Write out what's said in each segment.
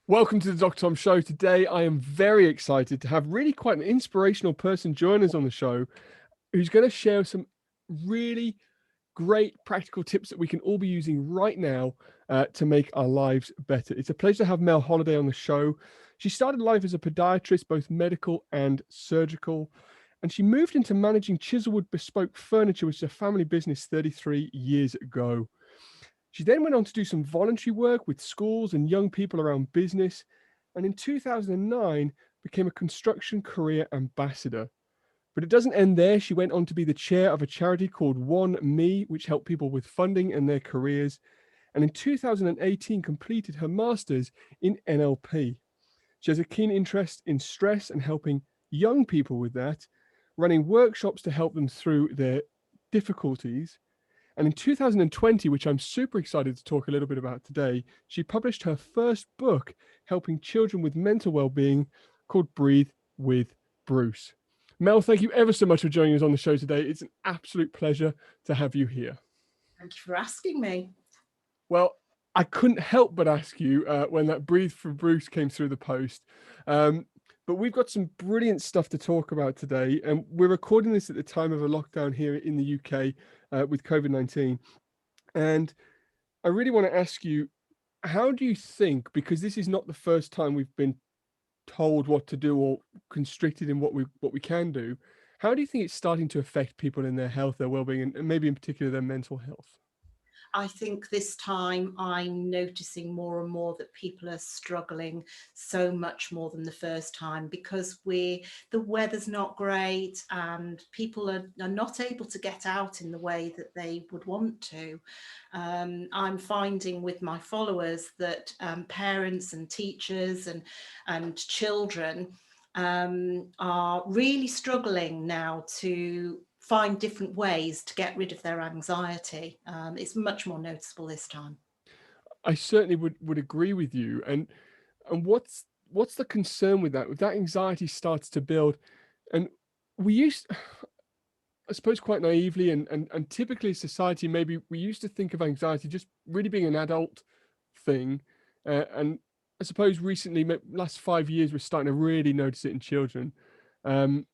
Welcome to the Dr. Tom Show. Today, I am very excited to have really quite an inspirational person join us on the show who's going to share some really great practical tips that we can all be using right now to make our lives better. It's a pleasure to have Mel Holliday on the show. She started life as a podiatrist, both medical and surgical, and she moved into managing Chiselwood Bespoke Furniture, which is a family business 33 years ago. She then went on to do some voluntary work with schools and young people around business, and in 2009 became a construction career ambassador. But it doesn't end there. She went on to be the chair of a charity called One Me, which helped people with funding and their careers, and in 2018 completed her master's in NLP. She has a keen interest in stress and helping young people with that, running workshops to help them through their difficulties. And in 2020, which I'm super excited to talk a little bit about today, she published her first book helping children with mental well-being called Breathe with Bruce. Mel, thank you ever so much for joining us on the show today. It's an absolute pleasure to have you here. Thank you for asking me. Well, I couldn't help but ask you when that Breathe for Bruce came through the post. But we've got some brilliant stuff to talk about today. And we're recording this at the time of a lockdown here in the UK with COVID-19. And I really want to ask you, how do you think, because this is not the first time we've been told what to do or constricted in what we can do, how do you think it's starting to affect people in their health, their well-being, and maybe in particular their mental health? I think this time I'm noticing more and more that people are struggling so much more than the first time because the weather's not great and people are not able to get out in the way that they would want to. I'm finding with my followers that parents and teachers and children are really struggling now to find different ways to get rid of their anxiety. It's much more noticeable this time. I certainly would agree with you. And what's the concern with that? If that anxiety starts to build, and we used, I suppose, quite naively and typically society, maybe we used to think of anxiety just really being an adult thing, and I suppose recently, last 5 years, we're starting to really notice it in children. Um,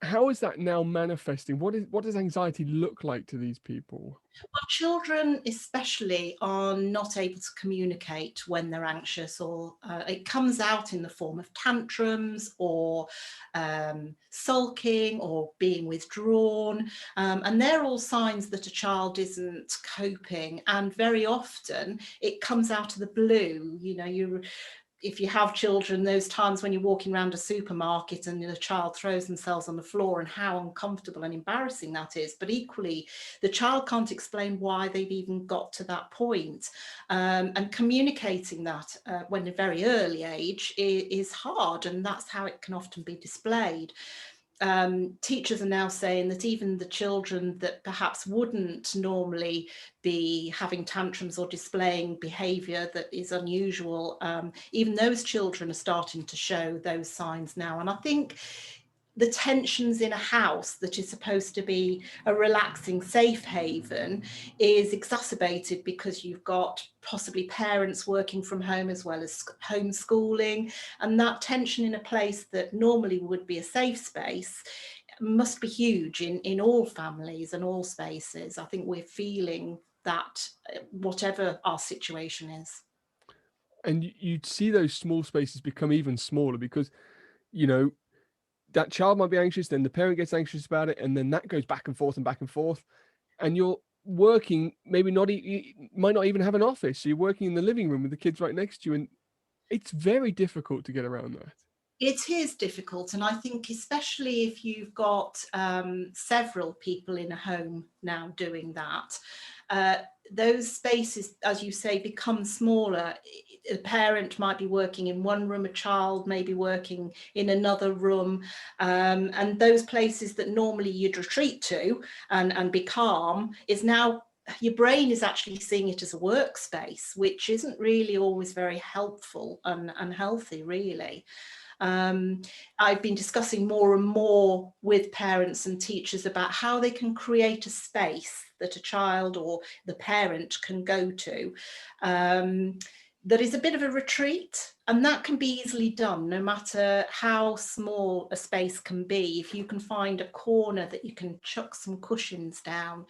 how is that now manifesting? What does anxiety look like to these people? Well, children especially are not able to communicate when they're anxious, or it comes out in the form of tantrums or sulking or being withdrawn. And they're all signs that a child isn't coping. And very often it comes out of the blue. You know, if you have children, those times when you're walking around a supermarket and the child throws themselves on the floor and how uncomfortable and embarrassing that is. But equally, the child can't explain why they've even got to that point. And communicating that when a very early age is hard, and that's how it can often be displayed. Teachers are now saying that even the children that perhaps wouldn't normally be having tantrums or displaying behaviour that is unusual, even those children are starting to show those signs now. And I think the tensions in a house that is supposed to be a relaxing safe haven is exacerbated because you've got possibly parents working from home as well as homeschooling, and that tension in a place that normally would be a safe space must be huge in all families and all spaces. I think we're feeling that whatever our situation is. And you'd see those small spaces become even smaller because, you know, that child might be anxious, then the parent gets anxious about it, and then that goes back and forth and back and forth. And you're working, maybe not, you might not even have an office. So you're working in the living room with the kids right next to you. And it's very difficult to get around that. It is difficult, and I think especially if you've got several people in a home now doing that, those spaces, as you say, become smaller. A parent might be working in one room, a child may be working in another room, and those places that normally you'd retreat to and be calm is now, your brain is actually seeing it as a workspace, which isn't really always very helpful and healthy, really. I've been discussing more and more with parents and teachers about how they can create a space that a child or the parent can go to. that is a bit of a retreat, and that can be easily done no matter how small a space can be. If you can find a corner that you can chuck some cushions down.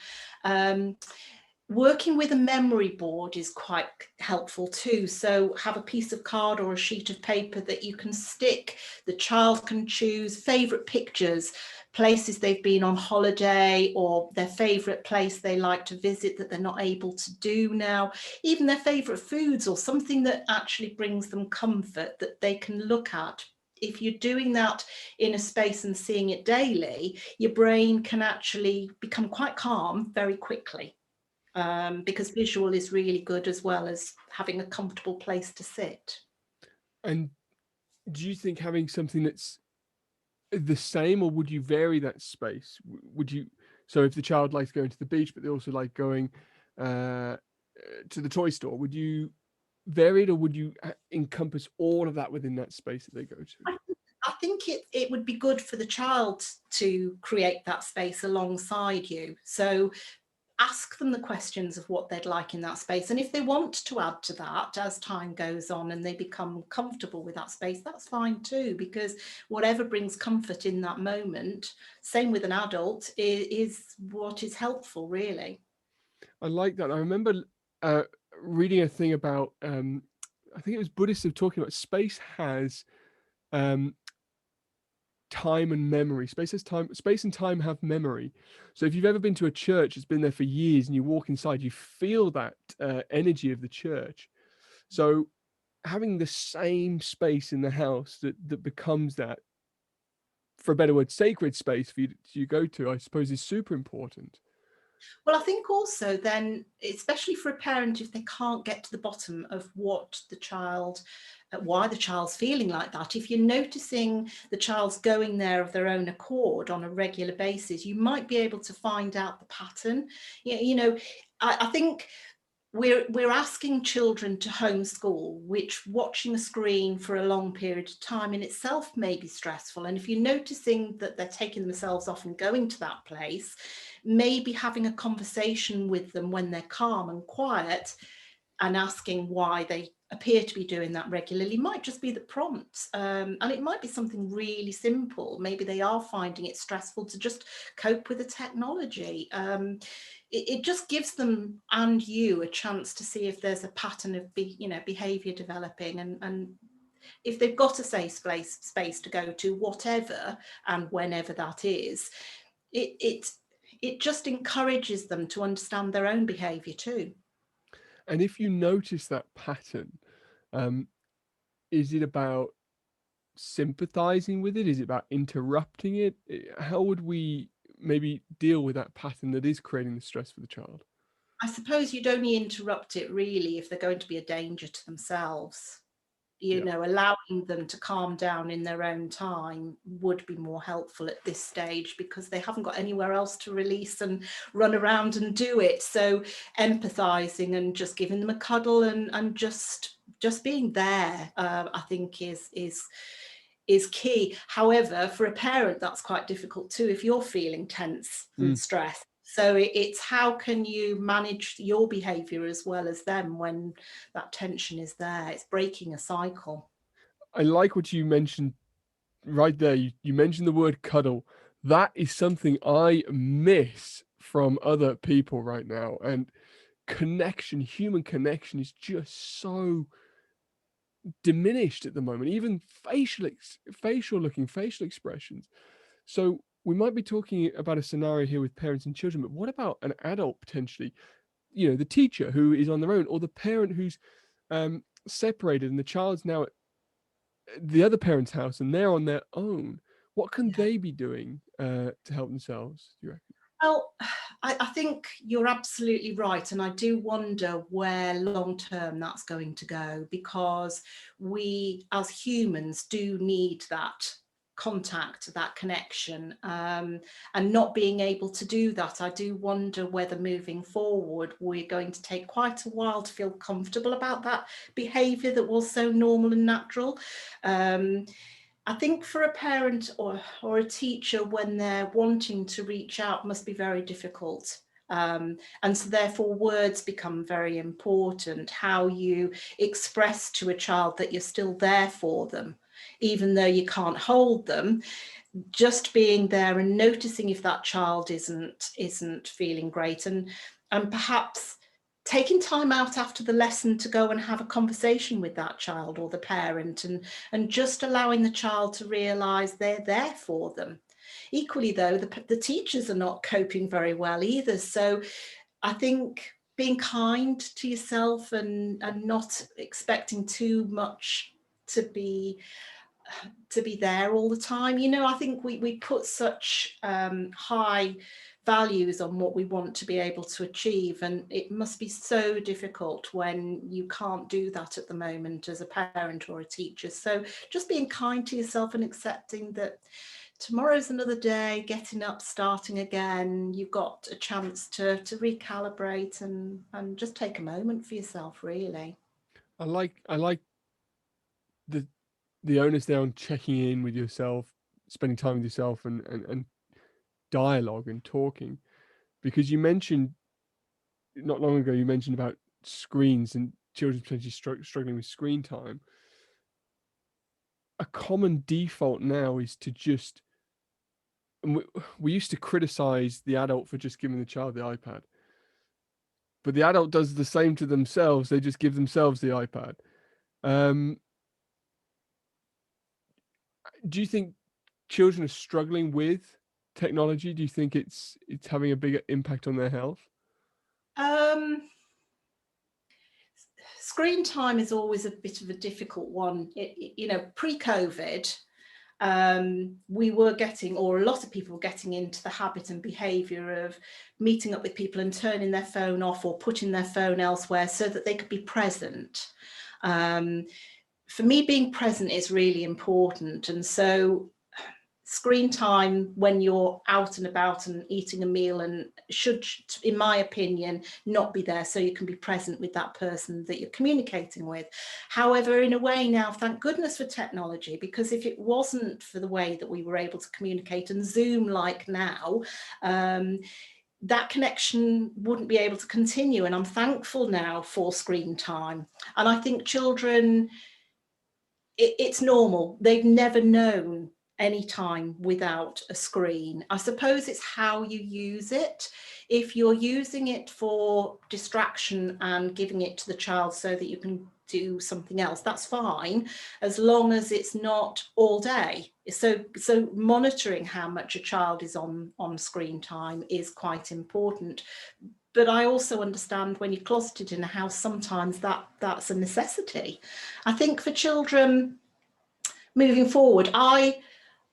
Working with a memory board is quite helpful too. So have a piece of card or a sheet of paper that you can stick. The child can choose favourite pictures, places they've been on holiday, or their favourite place they like to visit that they're not able to do now, even their favourite foods or something that actually brings them comfort that they can look at. If you're doing that in a space and seeing it daily, your brain can actually become quite calm very quickly. Because visual is really good as well as having a comfortable place to sit. And do you think having something that's the same, or would you vary that space? Would you, so if the child likes going to the beach, but they also like going uh, to the toy store, would you vary it, or would you encompass all of that within that space that they go to? I think it would be good for the child to create that space alongside you. So ask them the questions of what they'd like in that space. And if they want to add to that as time goes on and they become comfortable with that space, that's fine too, because whatever brings comfort in that moment, same with an adult, is what is helpful, really. I like that. I remember uh, reading a thing about, I think it was Buddhists were talking about space has um, time and memory. Space has time. Space and time have memory. So if you've ever been to a church, it's been there for years, and you walk inside, you feel that energy of the church. So having the same space in the house that becomes that, for a better word, sacred space for you to go to, I suppose, is super important. Well, I think also then, especially for a parent, if they can't get to the bottom of what the child, why the child's feeling like that, if you're noticing the child's going there of their own accord on a regular basis, you might be able to find out the pattern. You know, I think we're asking children to homeschool, which watching a screen for a long period of time in itself may be stressful. And if you're noticing that they're taking themselves off and going to that place, maybe having a conversation with them when they're calm and quiet and asking why they appear to be doing that regularly might just be the prompt. And it might be something really simple. Maybe they are finding it stressful to just cope with the technology. It just gives them and you a chance to see if there's a pattern of behavior developing, and if they've got a safe space to go to, whatever and whenever that is, it just encourages them to understand their own behavior too. And if you notice that pattern, um, is it about sympathizing with it? Is it about interrupting it? How would we maybe deal with that pattern that is creating the stress for the child? I suppose you'd only interrupt it really if they're going to be a danger to themselves. Yeah. Allowing them to calm down in their own time would be more helpful at this stage, because they haven't got anywhere else to release and run around and do it. So empathizing and just giving them a cuddle and just being there, I think is key. However, for a parent, that's quite difficult too if you're feeling tense and Mm. stressed. So it's how can you manage your behavior as well as them when that tension is there? It's breaking a cycle. I like what you mentioned right there. You mentioned the word cuddle. That is something I miss from other people right now. And connection, human connection, is just so diminished at the moment. Even facial expressions. So we might be talking about a scenario here with parents and children, but what about an adult potentially? You know, the teacher who is on their own, or the parent who's separated, and the child's now at the other parent's house and they're on their own. What can Yeah. they be doing to help themselves, do you reckon? Well, I think you're absolutely right. And I do wonder where long term that's going to go, because we as humans do need that contact, that connection. And not being able to do that, I do wonder whether moving forward we're going to take quite a while to feel comfortable about that behaviour that was so normal and natural. Um, I think for a parent or a teacher, when they're wanting to reach out, must be very difficult. And so therefore words become very important, how you express to a child that you're still there for them, even though you can't hold them. Just being there and noticing if that child isn't feeling great, and perhaps taking time out after the lesson to go and have a conversation with that child or the parent, and just allowing the child to realize they're there for them. Equally though, the teachers are not coping very well either, so I think being kind to yourself and not expecting too much to be there all the time. You know, I think we put such high values on what we want to be able to achieve, and it must be so difficult when you can't do that at the moment as a parent or a teacher. So just being kind to yourself and accepting that tomorrow's another day, getting up, starting again. You've got a chance to recalibrate and just take a moment for yourself, really. I like the onus there on checking in with yourself, spending time with yourself, and dialogue and talking, because you mentioned not long ago, you mentioned about screens and children potentially struggling with screen time. A common default now is to just, and we used to criticize the adult for just giving the child the iPad, but the adult does the same to themselves. They just give themselves the iPad. Do you think children are struggling with technology? Do you think it's having a bigger impact on their health? Screen time is always a bit of a difficult one. You know, pre-COVID, we were getting, or a lot of people were getting into the habit and behaviour of meeting up with people and turning their phone off or putting their phone elsewhere so that they could be present. For me, being present is really important. And so screen time when you're out and about and eating a meal and should, in my opinion, not be there, so you can be present with that person that you're communicating with. However, in a way now, thank goodness for technology, because if it wasn't for the way that we were able to communicate and Zoom like now, that connection wouldn't be able to continue. And I'm thankful now for screen time. And I think children, it's normal. They've never known any time without a screen. I suppose it's how you use it. If you're using it for distraction and giving it to the child so that you can do something else, that's fine, as long as it's not all day. So monitoring how much a child is on screen time is quite important. But I also understand when you're closeted in a house, sometimes that's a necessity. I think for children moving forward, I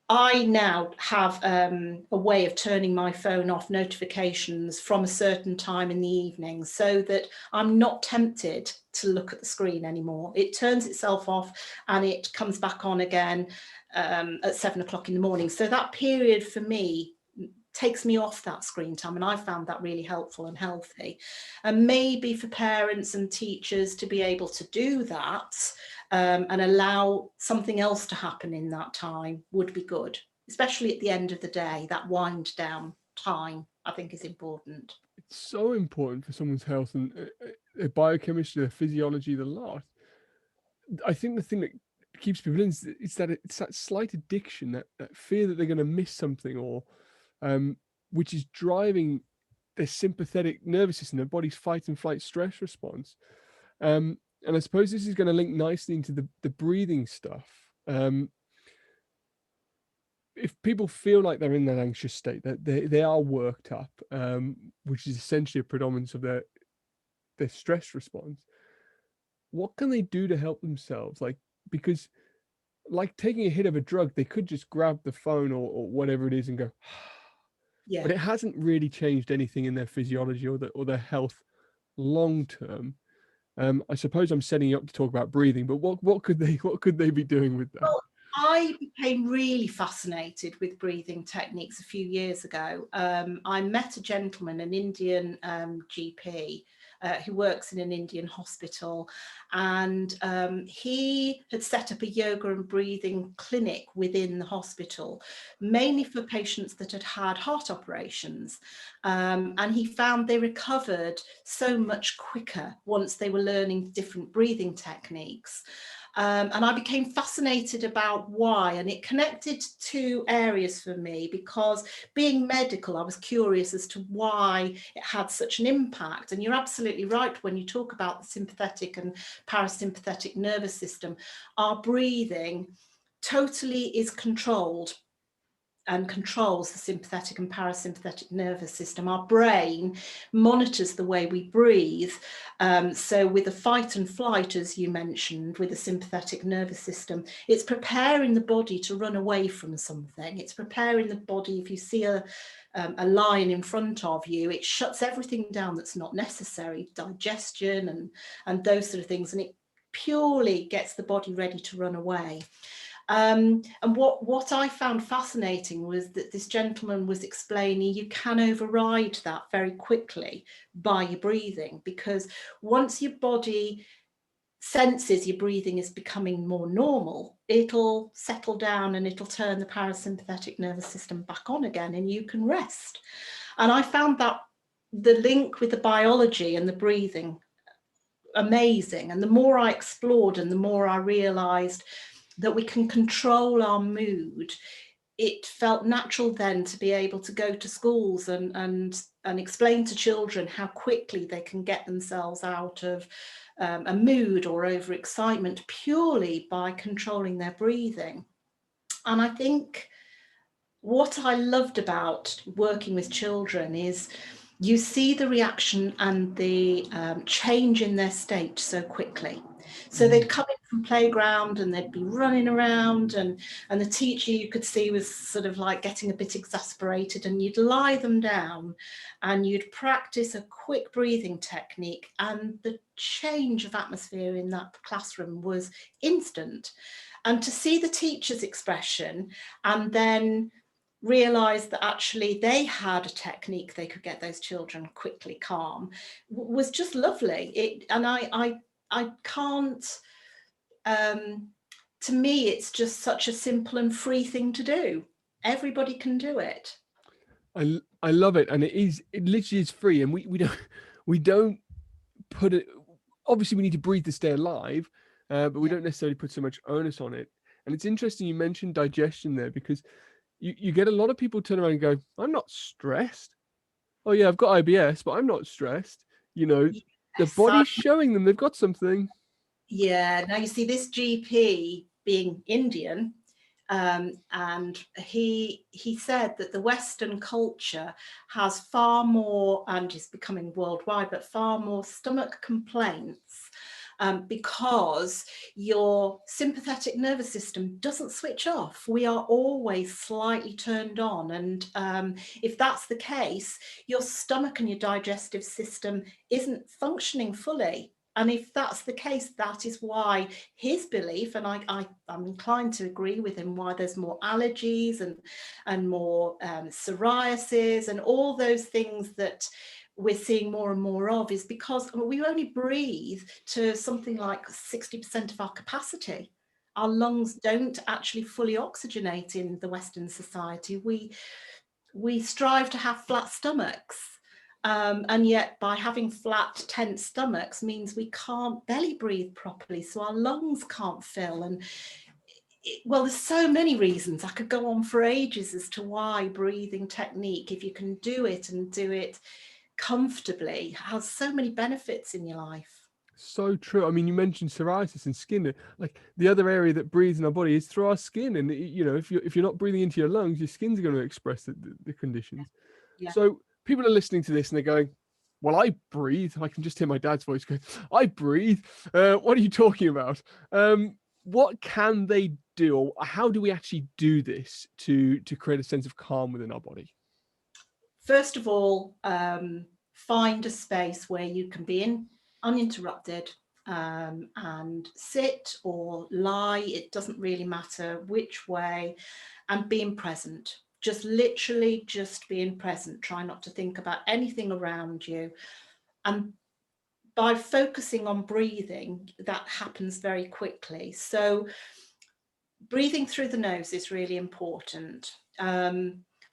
now have a way of turning my phone off notifications from a certain time in the evening so that I'm not tempted to look at the screen anymore. It turns itself off and it comes back on again at 7 o'clock in the morning. So that period for me takes me off that screen time, and I found that really helpful and healthy. And maybe for parents and teachers to be able to do that and allow something else to happen in that time would be good, especially at the end of the day. That wind down time, I think, is important. It's so important for someone's health and their biochemistry, their physiology, the lot. I think the thing that keeps people in is that it's that slight addiction, that fear that they're going to miss something, or which is driving their sympathetic nervous system, their body's fight and flight stress response. And I suppose this is going to link nicely into the breathing stuff. If people feel like they're in that anxious state, that they are worked up, which is essentially a predominance of their stress response, what can they do to help themselves? Like, because like taking a hit of a drug, they could just grab the phone or whatever it is and go, Yeah. but it hasn't really changed anything in their physiology or their health long term. I suppose I'm setting you up to talk about breathing, but what could they be doing with that? Well, I became really fascinated with breathing techniques a few years ago. I met a gentleman, an Indian GP, who works in an Indian hospital, and he had set up a yoga and breathing clinic within the hospital, mainly for patients that had had heart operations. And he found they recovered so much quicker once they were learning different breathing techniques. And I became fascinated about why, and it connected two areas for me, because being medical, I was curious as to why it had such an impact. And you're absolutely right when you talk about the sympathetic and parasympathetic nervous system. Our breathing totally is controlled and controls the sympathetic and parasympathetic nervous system. Our brain monitors the way we breathe. So with the fight and flight, as you mentioned, with the sympathetic nervous system, it's preparing the body to run away from something. It's preparing the body, if you see a lion in front of you, it shuts everything down that's not necessary, digestion and those sort of things, and it purely gets the body ready to run away. And what I found fascinating was that this gentleman was explaining you can override that very quickly by your breathing, because once your body senses your breathing is becoming more normal, it'll settle down and it'll turn the parasympathetic nervous system back on again and you can rest. And I found that the link with the biology and the breathing amazing. And the more I explored and the more I realized that we can control our mood, it felt natural then to be able to go to schools and explain to children how quickly they can get themselves out of a mood or overexcitement purely by controlling their breathing. And I think what I loved about working with children is you see the reaction and the change in their state so quickly. So they'd come in from playground and they'd be running around, and the teacher, you could see, was sort of like getting a bit exasperated, and you'd lie them down and you'd practice a quick breathing technique, and the change of atmosphere in that classroom was instant. And to see the teacher's expression and then realize that actually they had a technique they could get those children quickly calm was just lovely. I can't, to me, it's just such a simple and free thing to do. Everybody can do it. I love it, and it literally is free, and we don't put it. Obviously, we need to breathe to stay alive, but we don't necessarily put so much onus on it. And it's interesting you mentioned digestion there, because you get a lot of people turn around and go, I'm not stressed. Oh yeah, I've got IBS, but I'm not stressed. The body's showing them they've got something. Yeah, now you see this GP being Indian, and he said that the Western culture has far more, and is becoming worldwide, but far more stomach complaints because your sympathetic nervous system doesn't switch off. We are always slightly turned on. And if that's the case, your stomach and your digestive system isn't functioning fully. And if that's the case, that is why his belief, and I'm inclined to agree with him, why there's more allergies and more psoriasis and all those things that we're seeing more and more of, is because we only breathe to something like 60% of our capacity. Our lungs don't actually fully oxygenate in the Western society. We strive to have flat stomachs. And yet by having flat, tense stomachs means we can't belly breathe properly, so our lungs can't fill. And well, there's so many reasons. I could go on for ages as to why breathing technique, if you can do it and do it comfortably, has so many benefits in your life. So true. I mean, you mentioned psoriasis and skin. Like, the other area that breathes in our body is through our skin, and if you're not breathing into your lungs, your skin's going to express the conditions. Yeah. So people are listening to this and they're going, well, I breathe. I can just hear my dad's voice going, I breathe. What are you talking about? What can they do, or how do we actually do this to create a sense of calm within our body? First of all, find a space where you can be uninterrupted, and sit or lie. It doesn't really matter which way, and being present. Just literally just being present. Try not to think about anything around you. And by focusing on breathing, that happens very quickly. So breathing through the nose is really important.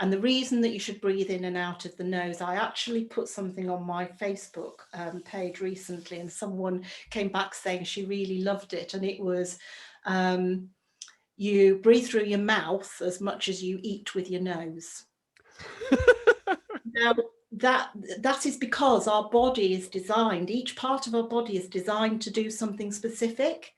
And the reason that you should breathe in and out of the nose, I actually put something on my Facebook page recently, and someone came back saying she really loved it. And it was, you breathe through your mouth as much as you eat with your nose. Now, that is because our body is designed, each part of our body is designed to do something specific.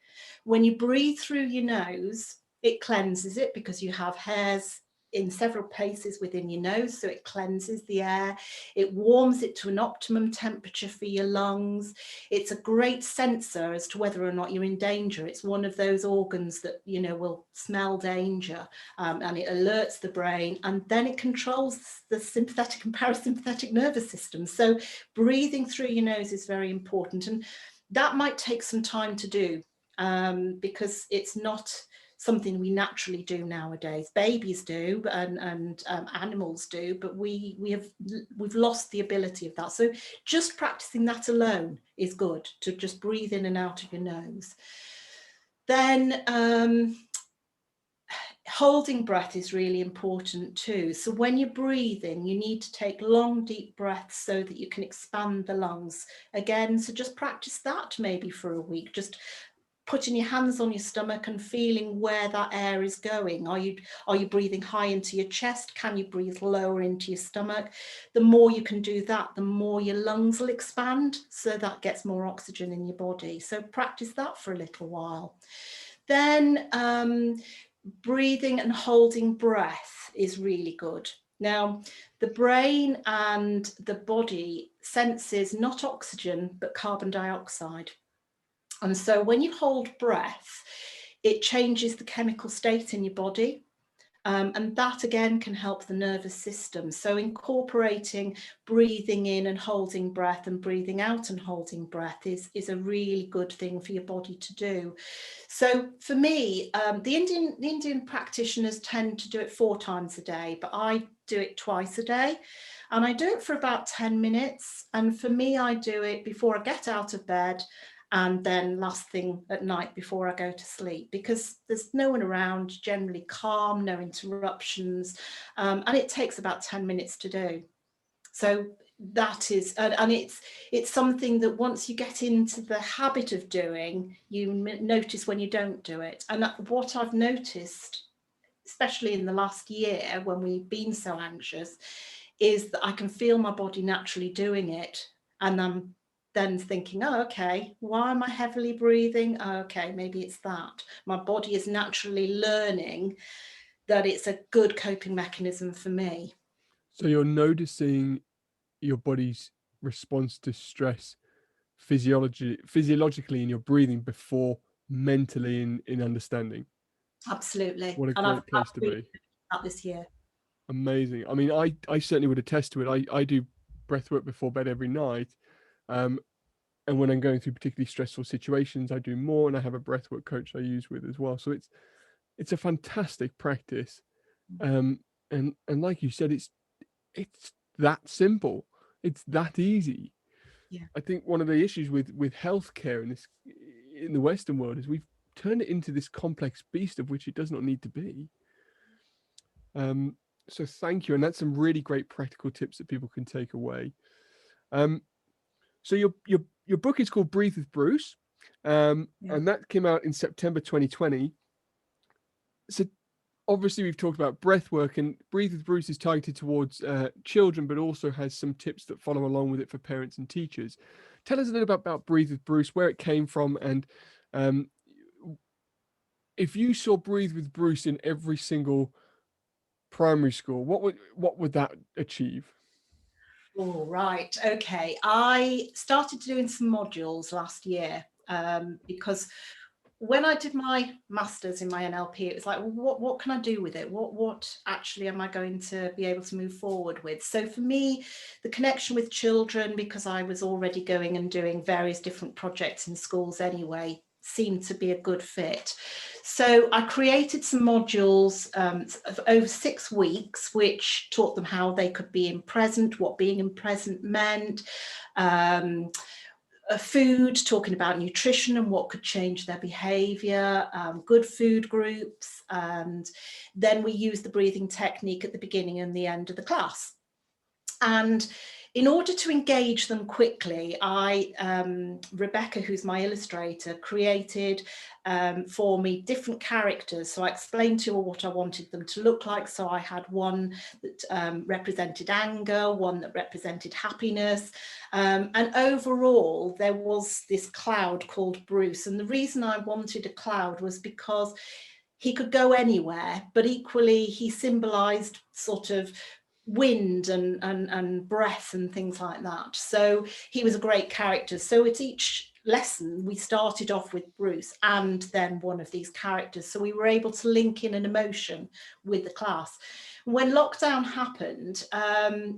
When you breathe through your nose, it cleanses it because you have hairs in several places within your nose, so it cleanses the air, it warms it to an optimum temperature for your lungs. It's a great sensor as to whether or not you're in danger. It's one of those organs that, you know, will smell danger, and it alerts the brain, and then it controls the sympathetic and parasympathetic nervous system. So breathing through your nose is very important, and that might take some time to do, because it's not something we naturally do nowadays. Babies do, and animals do, but we've lost the ability of that. So just practicing that alone is good, to just breathe in and out of your nose. Then holding breath is really important too. So when you're breathing, you need to take long, deep breaths so that you can expand the lungs. Again, so just practice that maybe for a week, just putting your hands on your stomach and feeling where that air is going. Are you breathing high into your chest? Can you breathe lower into your stomach? The more you can do that, the more your lungs will expand, so that gets more oxygen in your body. So practice that for a little while. Then breathing and holding breath is really good. Now, the brain and the body senses not oxygen, but carbon dioxide. And so when you hold breath, it changes the chemical state in your body. And that again can help the nervous system. So incorporating breathing in and holding breath and breathing out and holding breath is a really good thing for your body to do. So for me, the Indian practitioners tend to do it 4 times a day, but I do it twice a day. And I do it for about 10 minutes. And for me, I do it before I get out of bed, and then last thing at night before I go to sleep, because there's no one around, generally calm, no interruptions, and it takes about 10 minutes to do. So that is, and it's something that once you get into the habit of doing, you notice when you don't do it. And what I've noticed, especially in the last year when we've been so anxious, is that I can feel my body naturally doing it, and I'm then thinking, oh, okay, why am I heavily breathing? Oh, okay, maybe it's that. My body is naturally learning that it's a good coping mechanism for me. So you're noticing your body's response to stress physiologically in your breathing before mentally in understanding. Absolutely. What a And I've great place to be. that this year. Amazing. I mean, I certainly would attest to it. I do breath work before bed every night. And when I'm going through particularly stressful situations, I do more, and I have a breathwork coach I use with as well. So it's a fantastic practice. And like you said, it's that simple. It's that easy. Yeah. I think one of the issues with healthcare in the Western world is we've turned it into this complex beast of which it does not need to be. So thank you, and that's some really great practical tips that people can take away. So your book is called Breathe with Bruce, and that came out in September 2020. So obviously we've talked about breath work, and Breathe with Bruce is targeted towards children, but also has some tips that follow along with it for parents and teachers. Tell us a little bit about Breathe with Bruce, where it came from, and if you saw Breathe with Bruce in every single primary school, what would that achieve? Oh, right. Okay. I started doing some modules last year, because when I did my master's in my NLP, it was like, well, what can I do with it? What actually am I going to be able to move forward with? So for me, the connection with children, because I was already going and doing various different projects in schools anyway, seemed to be a good fit. So I created some modules over 6 weeks, which taught them how they could be in present, what being in present meant, food, talking about nutrition and what could change their behavior, good food groups, and then we use the breathing technique at the beginning and the end of the class. And in order to engage them quickly, Rebecca, who's my illustrator, created for me different characters. So I explained to her what I wanted them to look like. So I had one that represented anger, one that represented happiness. And overall, there was this cloud called Bruce. And the reason I wanted a cloud was because he could go anywhere, but equally he symbolized sort of wind and breath and things like that. So he was a great character. So at each lesson we started off with Bruce and then one of these characters, so we were able to link in an emotion with the class. When lockdown happened,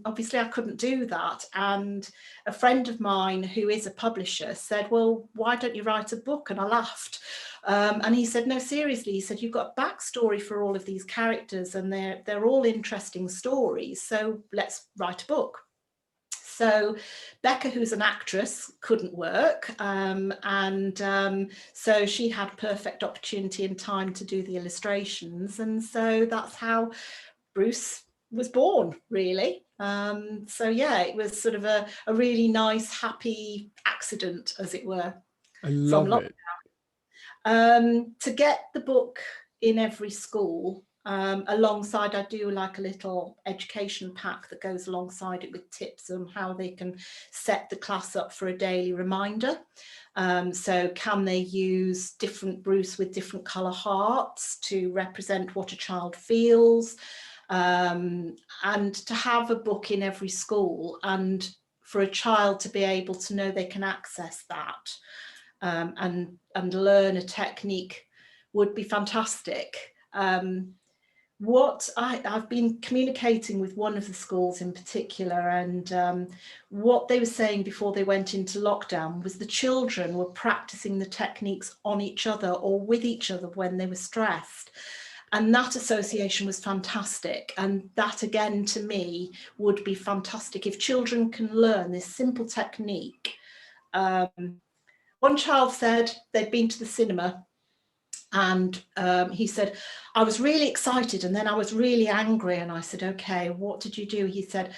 obviously I couldn't do that, and a friend of mine who is a publisher said, well, why don't you write a book? And I laughed. And he said, no, seriously, he said, you've got a backstory for all of these characters and they're all interesting stories, so let's write a book. So Becca, who's an actress, couldn't work, so she had perfect opportunity and time to do the illustrations, and so that's how Bruce was born, really. So yeah, it was sort of a really nice, happy accident, as it were. I love it. To get the book in every school, alongside, I do like a little education pack that goes alongside it with tips on how they can set the class up for a daily reminder. So can they use different Bruce with different colour hearts to represent what a child feels, and to have a book in every school, and for a child to be able to know they can access that. And learn a technique would be fantastic. What I've been communicating with one of the schools in particular, and what they were saying before they went into lockdown was the children were practicing the techniques on each other or with each other when they were stressed. And that association was fantastic. And that, again, to me, would be fantastic if children can learn this simple technique. One child said they'd been to the cinema, and he said, I was really excited and then I was really angry. And I said, okay, what did you do? He said,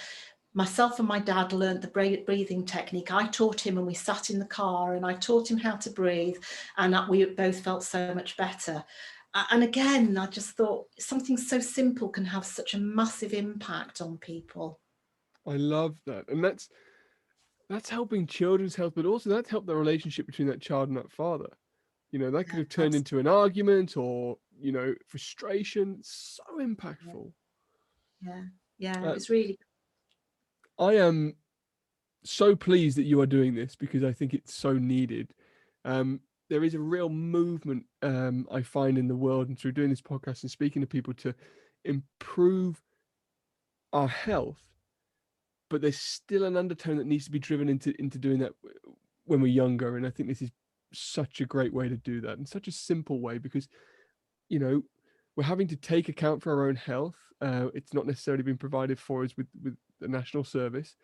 myself and my dad learned the breathing technique. I taught him, and we sat in the car and I taught him how to breathe, and we both felt so much better. And again, I just thought something so simple can have such a massive impact on people. I love that. And that's helping children's health, but also that's helped the relationship between that child and that father. You know, that could have turned into an argument or, you know, frustration. It's so impactful. Yeah, it's really. I am so pleased that you are doing this because I think it's so needed. There is a real movement I find in the world, and through doing this podcast and speaking to people, to improve our health. But there's still an undertone that needs to be driven into doing that when we're younger. And I think this is such a great way to do that, in such a simple way, because, you know, we're having to take account for our own health. It's not necessarily been provided for us with the national service.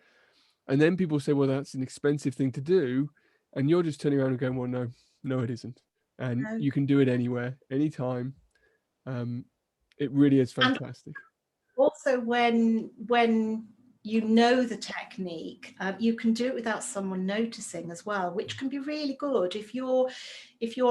And then people say, well, that's an expensive thing to do. And you're just turning around and going, well, no, it isn't. And you can do it anywhere, anytime. It really is fantastic. And also when you know the technique, you can do it without someone noticing as well, which can be really good if you're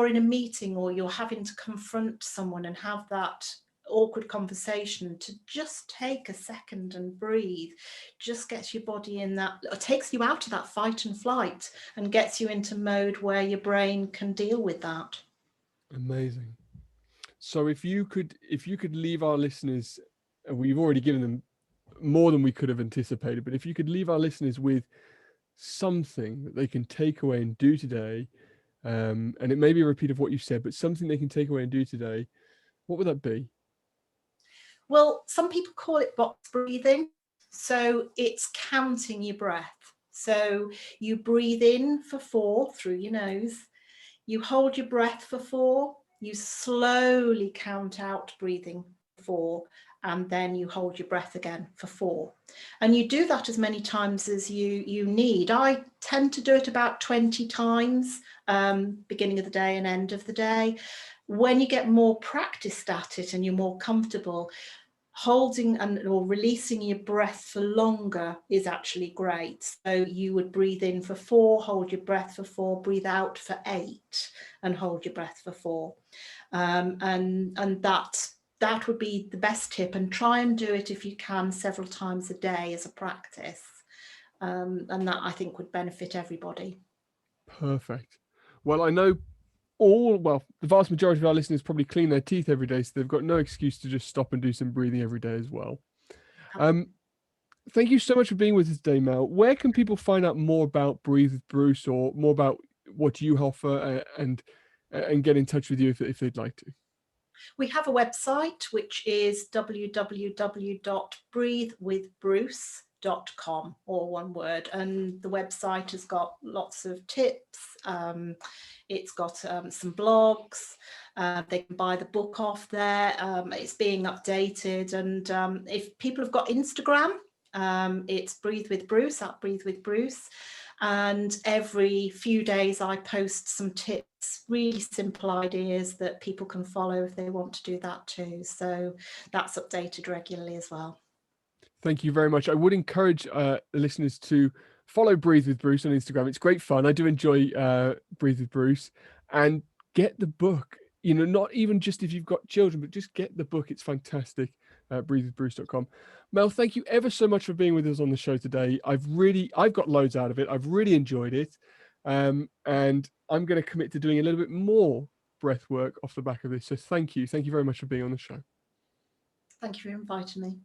in a meeting or you're having to confront someone and have that awkward conversation. To just take a second and breathe just gets your body in that, or takes you out of that fight and flight and gets you into mode where your brain can deal with that. Amazing. So if you could leave our listeners, and we've already given them more than we could have anticipated, but if you could leave our listeners with something that they can take away and do today, and it may be a repeat of what you said, but something they can take away and do today, what would that be? Well, some people call it box breathing. So it's counting your breath. So you breathe in for 4 through your nose, you hold your breath for 4, you slowly count out breathing 4, and then you hold your breath again for 4. And you do that as many times as you need. I tend to do it about 20 times, beginning of the day and end of the day. When you get more practiced at it and you're more comfortable, holding or releasing your breath for longer is actually great. So you would breathe in for 4, hold your breath for 4, breathe out for 8, and hold your breath for 4. And that would be the best tip, and try and do it if you can several times a day as a practice. And that, I think, would benefit everybody. Perfect. Well, I know the vast majority of our listeners probably clean their teeth every day, so they've got no excuse to just stop and do some breathing every day as well. Thank you so much for being with us today, Mel. Where can people find out more about Breathe with Bruce, or more about what you offer, and get in touch with you if they'd like to? We have a website, which is www.breathewithbruce.com, all one word, and the website has got lots of tips. It's got some blogs. They can buy the book off there. It's being updated, and if people have got Instagram, it's Breathe with Bruce, at Breathe with Bruce. And every few days I post some tips, really simple ideas that people can follow if they want to do that too. So that's updated regularly as well. Thank you very much. I would encourage listeners to follow Breathe with Bruce on Instagram. It's great fun. I do enjoy Breathe with Bruce, and get the book. Not even just if you've got children, but just get the book. It's fantastic. Breathewithbruce.com. Mel, thank you ever so much for being with us on the show today. I've got loads out of it. I've really enjoyed it. And I'm going to commit to doing a little bit more breath work off the back of this. So thank you. Thank you very much for being on the show. Thank you for inviting me.